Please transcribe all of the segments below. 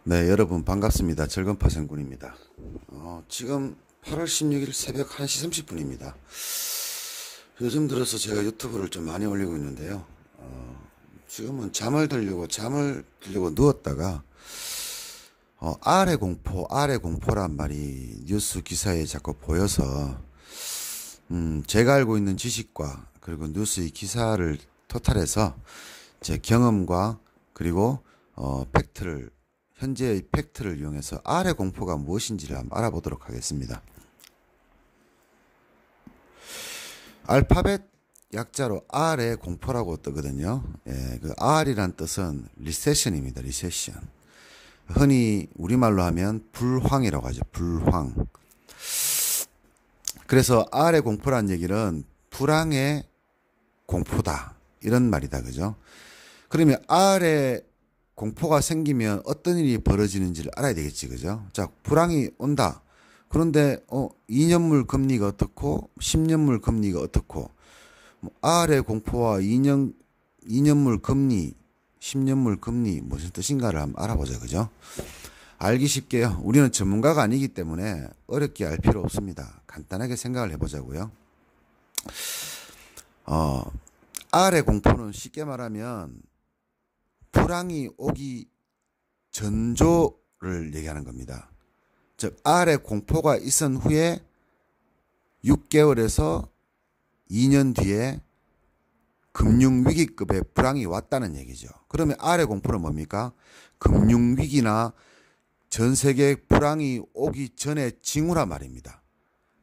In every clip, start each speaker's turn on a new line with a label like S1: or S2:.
S1: 네, 여러분 반갑습니다. 즐건파생군입니다. 지금 8월 16일 새벽 1시 30분입니다. 요즘 들어서 제가 유튜브를 좀 많이 올리고 있는데요. 지금은 잠을 들려고 누웠다가 아래 공포란 말이 뉴스 기사에 자꾸 보여서 제가 알고 있는 지식과 그리고 뉴스의 기사를 토탈해서 제 경험과 그리고 현재의 팩트를 이용해서 아래 공포가 무엇인지를 한번 알아보도록 하겠습니다. 알파벳 약자로 R의 공포라고 뜨거든요. 예, 그 R이란 뜻은 리세션입니다. 리세션. 흔히 우리말로 하면 불황이라고 하죠. 불황. 그래서 R의 공포란 얘기는 불황의 공포다. 이런 말이다. 그죠? 그러면 R의 공포가 생기면 어떤 일이 벌어지는지를 알아야 되겠지. 그죠? 자, 불황이 온다. 그런데 2년물 금리가 어떻고 10년물 금리가 어떻고 R의 공포와 2년물 금리 10년물 금리 무슨 뜻인가를 한번 알아보자. 그죠? 알기 쉽게요. 우리는 전문가가 아니기 때문에 어렵게 알 필요 없습니다. 간단하게 생각을 해보자고요. R의 공포는 쉽게 말하면 불황이 오기 전조를 얘기하는 겁니다. 즉 R의 공포가 있은 후에 6개월에서 2년 뒤에 금융위기급의 불황이 왔다는 얘기죠. 그러면 R의 공포는 뭡니까? 금융위기나 전세계 불황이 오기 전의 징후란 말입니다.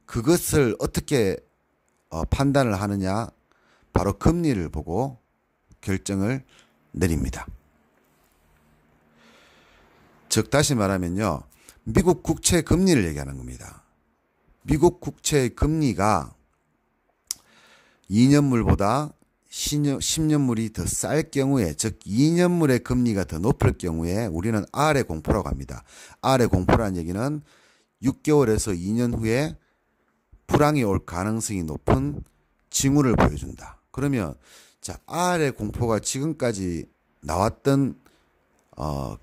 S1: 그것을 어떻게 판단을 하느냐? 바로 금리를 보고 결정을 내립니다. 즉 다시 말하면요. 미국 국채 금리를 얘기하는 겁니다. 미국 국채 금리가 2년물보다 10년물이 더 쌀 경우에, 즉 2년물의 금리가 더 높을 경우에 우리는 R의 공포라고 합니다. R의 공포라는 얘기는 6개월에서 2년 후에 불황이 올 가능성이 높은 징후를 보여준다. 그러면 자, R의 공포가 지금까지 나왔던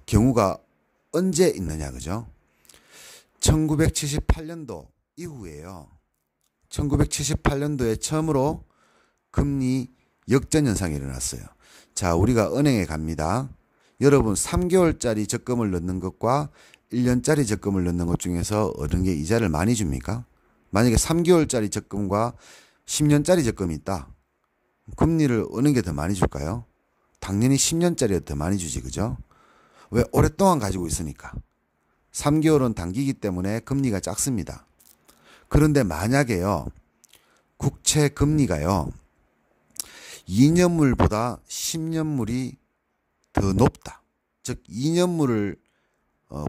S1: 경우가 언제 있느냐, 그죠? 1978년도 이후에요. 1978년도에 처음으로 금리 역전 현상이 일어났어요. 자, 우리가 은행에 갑니다. 여러분 3개월짜리 적금을 넣는 것과 1년짜리 적금을 넣는 것 중에서 어느 게 이자를 많이 줍니까? 만약에 3개월짜리 적금과 10년짜리 적금이 있다. 금리를 어느 게 더 많이 줄까요? 당연히 10년짜리가 더 많이 주지, 그죠? 왜? 오랫동안 가지고 있으니까. 3개월은 단기이기 때문에 금리가 작습니다. 그런데 만약에요, 국채 금리가요, 2년물보다 10년물이 더 높다. 즉, 2년물을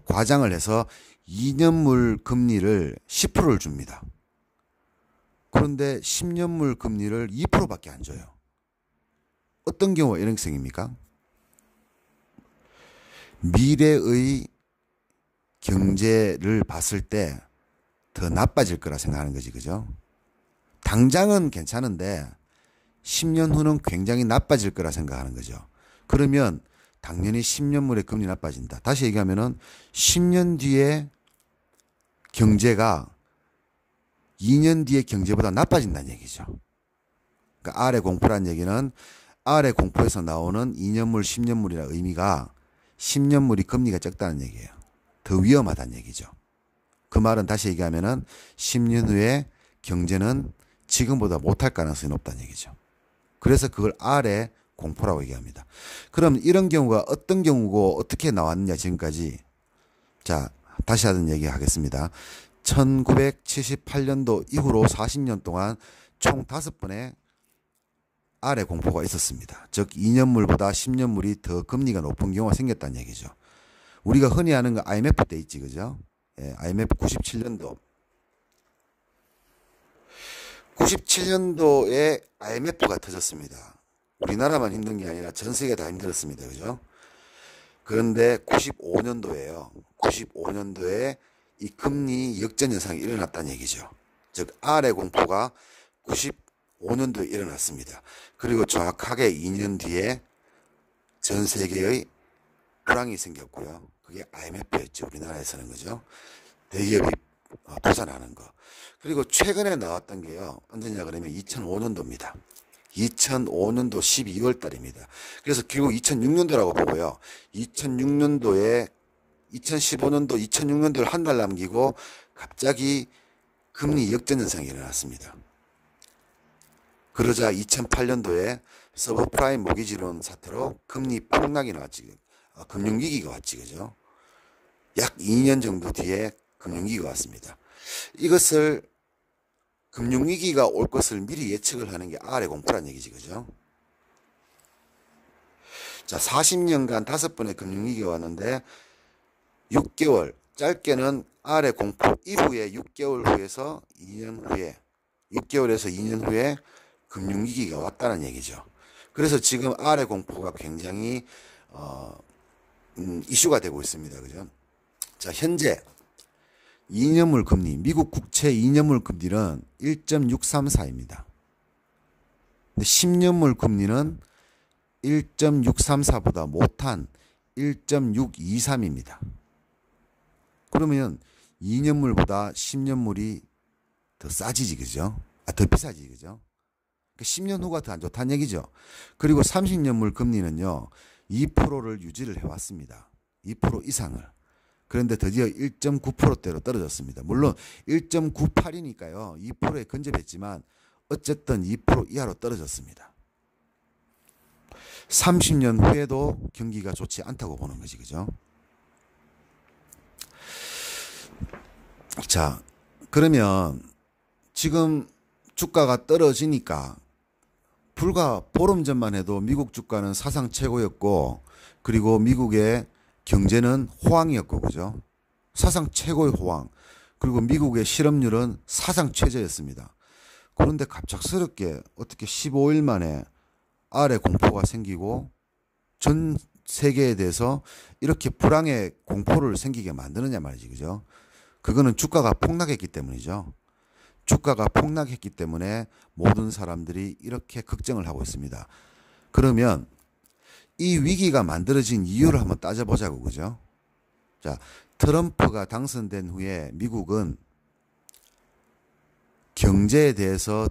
S1: 과장을 해서 2년물 금리를 10%를 줍니다. 그런데 10년물 금리를 2%밖에 안 줘요. 어떤 경우가 이런 생깁니까? 미래의 경제를 봤을 때 더 나빠질 거라 생각하는 거지, 그죠? 당장은 괜찮은데 10년 후는 굉장히 나빠질 거라 생각하는 거죠. 그러면 당연히 10년물의 금리 나빠진다. 다시 얘기하면은 10년 뒤에 경제가 2년 뒤의 경제보다 나빠진다는 얘기죠. 그러니까 R의 공포라는 얘기는 R의 공포에서 나오는 2년물, 10년물이라는 의미가 10년물이 금리가 적다는 얘기예요. 더 위험하다는 얘기죠. 그 말은 다시 얘기하면은 10년 후에 경제는 지금보다 못할 가능성이 높다는 얘기죠. 그래서 그걸 R의 공포라고 얘기합니다. 그럼 이런 경우가 어떤 경우고 어떻게 나왔느냐 지금까지. 자, 다시 하던 얘기 하겠습니다. 1978년도 이후로 40년 동안 총 5번의 R의 공포가 있었습니다. 즉 2년물보다 10년물이 더 금리가 높은 경우가 생겼다는 얘기죠. 우리가 흔히 아는 거 IMF 때 있지, 그죠? 예, IMF 97년도. 97년도에 IMF가 터졌습니다. 우리나라만 힘든 게 아니라 전 세계가 다 힘들었습니다. 그죠? 그런데 95년도에요. 95년도에 이 금리 역전 현상이 일어났다는 얘기죠. 즉 R의 공포가 95년도에 일어났습니다. 그리고 정확하게 2년 뒤에 전 세계의 불황이 생겼고요. 그게 IMF였죠. 우리나라에서는 그죠. 대기업이 도산하는 거. 그리고 최근에 나왔던 게요. 언제냐 그러면 2005년도입니다. 2005년도 12월 달입니다. 그래서 결국 2006년도라고 보고요. 2006년도에 2015년도, 2006년도를 한 달 남기고 갑자기 금리 역전 현상이 일어났습니다. 그러자 2008년도에 서브프라임 모기지론 사태로 금리 폭락이 나왔지. 금융위기가 왔지. 그죠? 약 2년 정도 뒤에 금융위기가 왔습니다. 이것을 금융위기가 올 것을 미리 예측을 하는 게 아래 공포란 얘기지. 그죠? 자, 40년간 5번의 금융위기가 왔는데 6개월, 짧게는 아래 공포 이후에 6개월 후에서 2년 후에 6개월에서 2년 후에 금융위기가 왔다는 얘기죠. 그래서 지금 아래 공포가 굉장히 이슈가 되고 있습니다. 그죠? 자, 현재 2년물 금리, 미국 국채 2년물 금리는 1.634입니다. 근데 10년물 금리는 1.634보다 못한 1.623입니다. 그러면 2년물보다 10년물이 더 싸지지, 그죠? 더 비싸지, 그죠? 10년 후가 더 안 좋다는 얘기죠. 그리고 30년물 금리는요, 2%를 유지를 해왔습니다. 2% 이상을. 그런데 드디어 1.9%대로 떨어졌습니다. 물론 1.98이니까요. 2%에 근접했지만 어쨌든 2% 이하로 떨어졌습니다. 30년 후에도 경기가 좋지 않다고 보는 거지. 그죠? 자, 그러면 지금 주가가 떨어지니까 불과 보름 전만 해도 미국 주가는 사상 최고였고, 그리고 미국의 경제는 호황이었고, 그죠? 사상 최고의 호황. 그리고 미국의 실업률은 사상 최저였습니다. 그런데 갑작스럽게 어떻게 15일 만에 아래 공포가 생기고 전 세계에 대해서 이렇게 불황의 공포를 생기게 만드느냐 말이지, 그죠? 그거는 주가가 폭락했기 때문이죠. 주가가 폭락했기 때문에 모든 사람들이 이렇게 걱정을 하고 있습니다. 그러면 이 위기가 만들어진 이유를 한번 따져보자고, 그죠? 자, 트럼프가 당선된 후에 미국은 경제에 대해서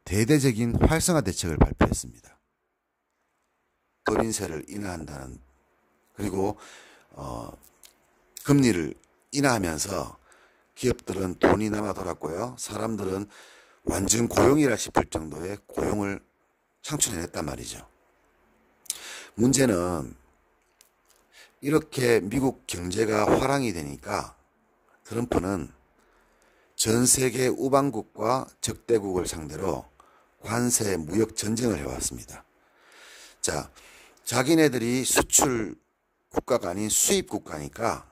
S1: 대대적인 활성화 대책을 발표했습니다. 법인세를 인하한다는, 그리고 금리를 인하하면서 기업들은 돈이 남아 돌았고요. 사람들은 완전 고용이라 싶을 정도의 고용을 창출해냈단 말이죠. 문제는 이렇게 미국 경제가 화랑이 되니까 트럼프는 전 세계 우방국과 적대국을 상대로 관세 무역 전쟁을 해왔습니다. 자, 자기네들이 수출 국가가 아닌 수입 국가니까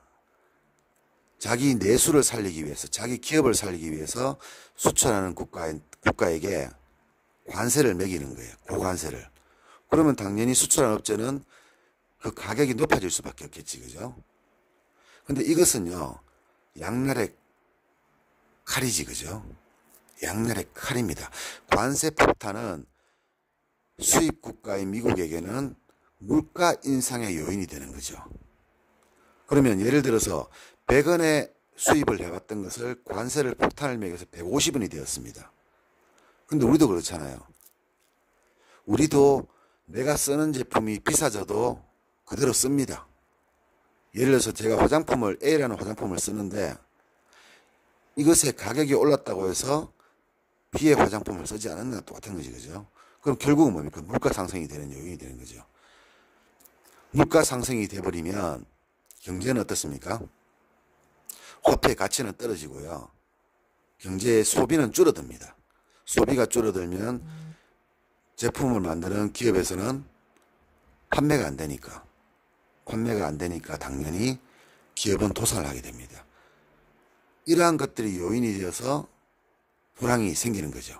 S1: 자기 내수를 살리기 위해서, 자기 기업을 살리기 위해서 수출하는 국가에게 관세를 매기는 거예요. 고관세를. 그러면 당연히 수출하는 업체는 그 가격이 높아질 수밖에 없겠지, 그죠? 근데 이것은요, 양날의 칼이지, 그죠? 양날의 칼입니다. 관세 폭탄은 수입 국가인 미국에게는 물가 인상의 요인이 되는 거죠. 그러면 예를 들어서 100원에 수입을 해왔던 것을 관세를 폭탄을 매겨서 150원이 되었습니다. 근데 우리도 그렇잖아요. 우리도 내가 쓰는 제품이 비싸져도 그대로 씁니다. 예를 들어서 제가 화장품을, A라는 화장품을 쓰는데 이것의 가격이 올랐다고 해서 B의 화장품을 쓰지 않는 것과 똑같은 거지, 그죠? 그럼 결국은 뭡니까? 물가 상승이 되는 요인이 되는 거죠. 물가 상승이 돼버리면 경제는 어떻습니까? 화폐 가치는 떨어지고요. 경제의 소비는 줄어듭니다. 소비가 줄어들면 제품을 만드는 기업에서는 판매가 안 되니까 당연히 기업은 도산을 하게 됩니다. 이러한 것들이 요인이 되어서 불황이 생기는 거죠.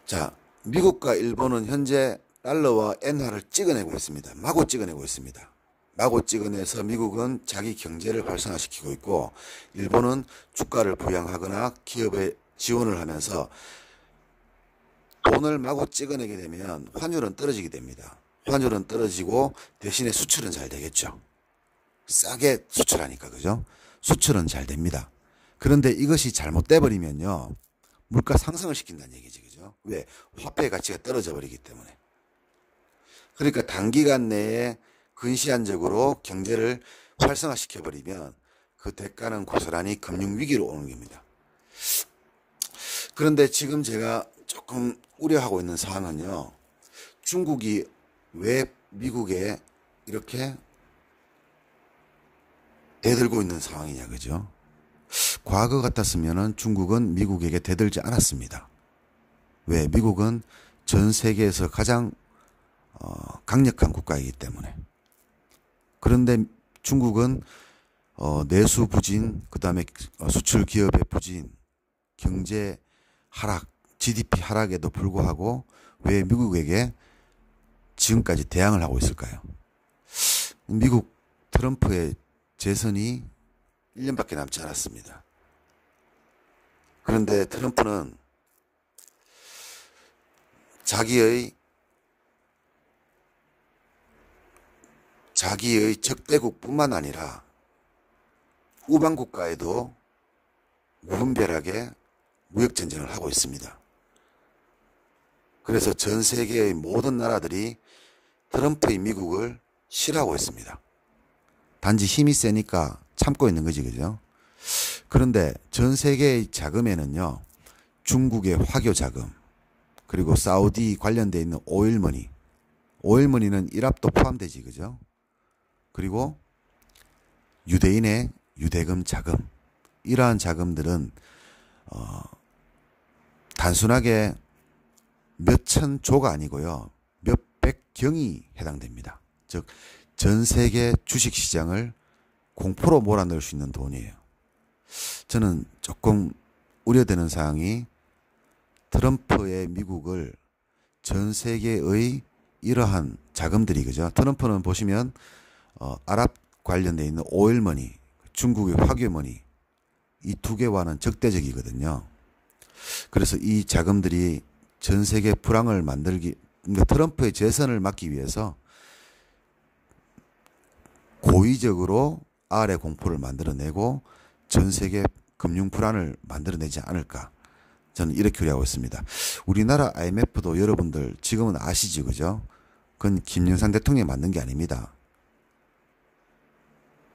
S1: 자, 미국과 일본은 현재 달러와 엔화를 찍어내고 있습니다. 마구 찍어내고 있습니다. 마구 찍어내서 미국은 자기 경제를 활성화시키고 있고, 일본은 주가를 부양하거나 기업에 지원을 하면서 돈을 마구 찍어내게 되면 환율은 떨어지게 됩니다. 환율은 떨어지고 대신에 수출은 잘 되겠죠. 싸게 수출하니까, 그죠? 수출은 잘 됩니다. 그런데 이것이 잘못돼 버리면요, 물가 상승을 시킨다는 얘기지, 그죠? 왜? 화폐의 가치가 떨어져 버리기 때문에. 그러니까 단기간 내에 근시안적으로 경제를 활성화시켜 버리면 그 대가는 고스란히 금융위기로 오는 겁니다. 그런데 지금 제가 조금 우려하고 있는 사항은요, 중국이 왜 미국에 이렇게 대들고 있는 상황이냐, 그죠? 과거 같았으면은 중국은 미국에게 대들지 않았습니다. 왜? 미국은 전 세계에서 가장 강력한 국가이기 때문에. 그런데 중국은 내수 부진, 그 다음에 수출 기업의 부진, 경제 하락, GDP 하락에도 불구하고 왜 미국에게 지금까지 대항을 하고 있을까요? 미국 트럼프의 재선이 1년밖에 남지 않았습니다. 그런데 트럼프는 자기의 적대국뿐만 아니라 우방국가에도 무분별하게 무역전쟁을 하고 있습니다. 그래서 전 세계의 모든 나라들이 트럼프의 미국을 싫어하고 있습니다. 단지 힘이 세니까 참고 있는 거지, 그죠? 그런데 전 세계의 자금에는요, 중국의 화교 자금, 그리고 사우디 관련되어 있는 오일머니, 오일머니는 이랍도 포함되지, 그죠? 그리고 유대인의 유대금 자금, 이러한 자금들은 단순하게 몇천 조가 아니고요, 몇백 경이 해당됩니다. 즉 전 세계 주식시장을 공포로 몰아넣을 수 있는 돈이에요. 저는 조금 우려되는 사항이 트럼프의 미국을 전 세계의 이러한 자금들이, 그죠? 트럼프는 보시면 아랍 관련되어 있는 오일머니, 중국의 화교머니, 이 두 개와는 적대적이거든요. 그래서 이 자금들이 전 세계 불황을 만들기, 그러니까 트럼프의 재선을 막기 위해서 고의적으로 아래 공포를 만들어내고 전 세계 금융 불안을 만들어내지 않을까, 저는 이렇게 우려하고 있습니다. 우리나라 IMF도 여러분들 지금은 아시지, 그죠? 그건 김영삼 대통령이 만든 게 아닙니다.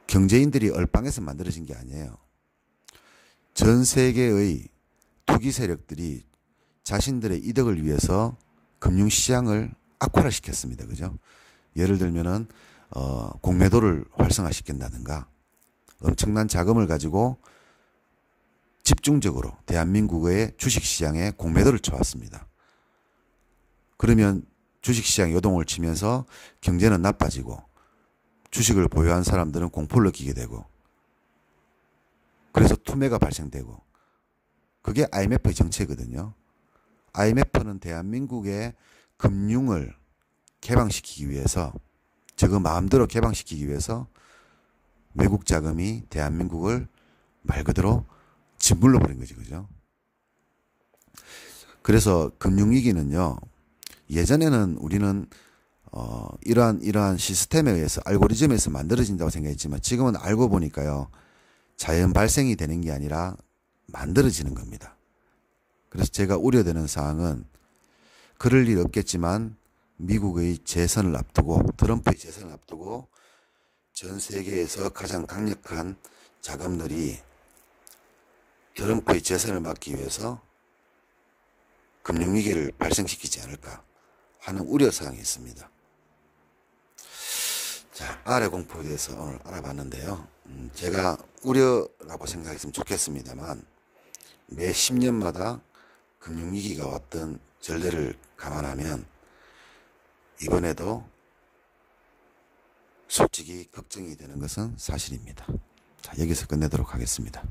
S1: 경제인들이 얼빵해서 만들어진 게 아니에요. 전 세계의 투기 세력들이 자신들의 이득을 위해서 금융시장을 악화를 시켰습니다. 그죠? 예를 들면은 공매도를 활성화시킨다든가 엄청난 자금을 가지고 집중적으로 대한민국의 주식시장에 공매도를 쳐왔습니다. 그러면 주식시장 요동을 치면서 경제는 나빠지고 주식을 보유한 사람들은 공포를 느끼게 되고, 그래서 투매가 발생되고, 그게 IMF의 정체거든요. IMF는 대한민국의 금융을 개방시키기 위해서, 저거 마음대로 개방시키기 위해서 외국 자금이 대한민국을 말 그대로 짓물러 버린 거지, 그죠? 그래서 금융위기는요, 예전에는 우리는 이러한 시스템에 의해서, 알고리즘에서 만들어진다고 생각했지만 지금은 알고 보니까요, 자연 발생이 되는 게 아니라 만들어지는 겁니다. 그래서 제가 우려되는 사항은, 그럴 일 없겠지만 미국의 재선을 앞두고, 트럼프의 재선을 앞두고 전 세계에서 가장 강력한 자금들이 트럼프의 재선을 막기 위해서 금융위기를 발생시키지 않을까 하는 우려사항이 있습니다. 자, 아래 공포에 대해서 오늘 알아봤는데요. 제가 우려라고 생각했으면 좋겠습니다만, 매 10년마다 금융위기가 왔던 전례를 감안하면 이번에도 솔직히 걱정이 되는 것은 사실입니다. 자, 여기서 끝내도록 하겠습니다.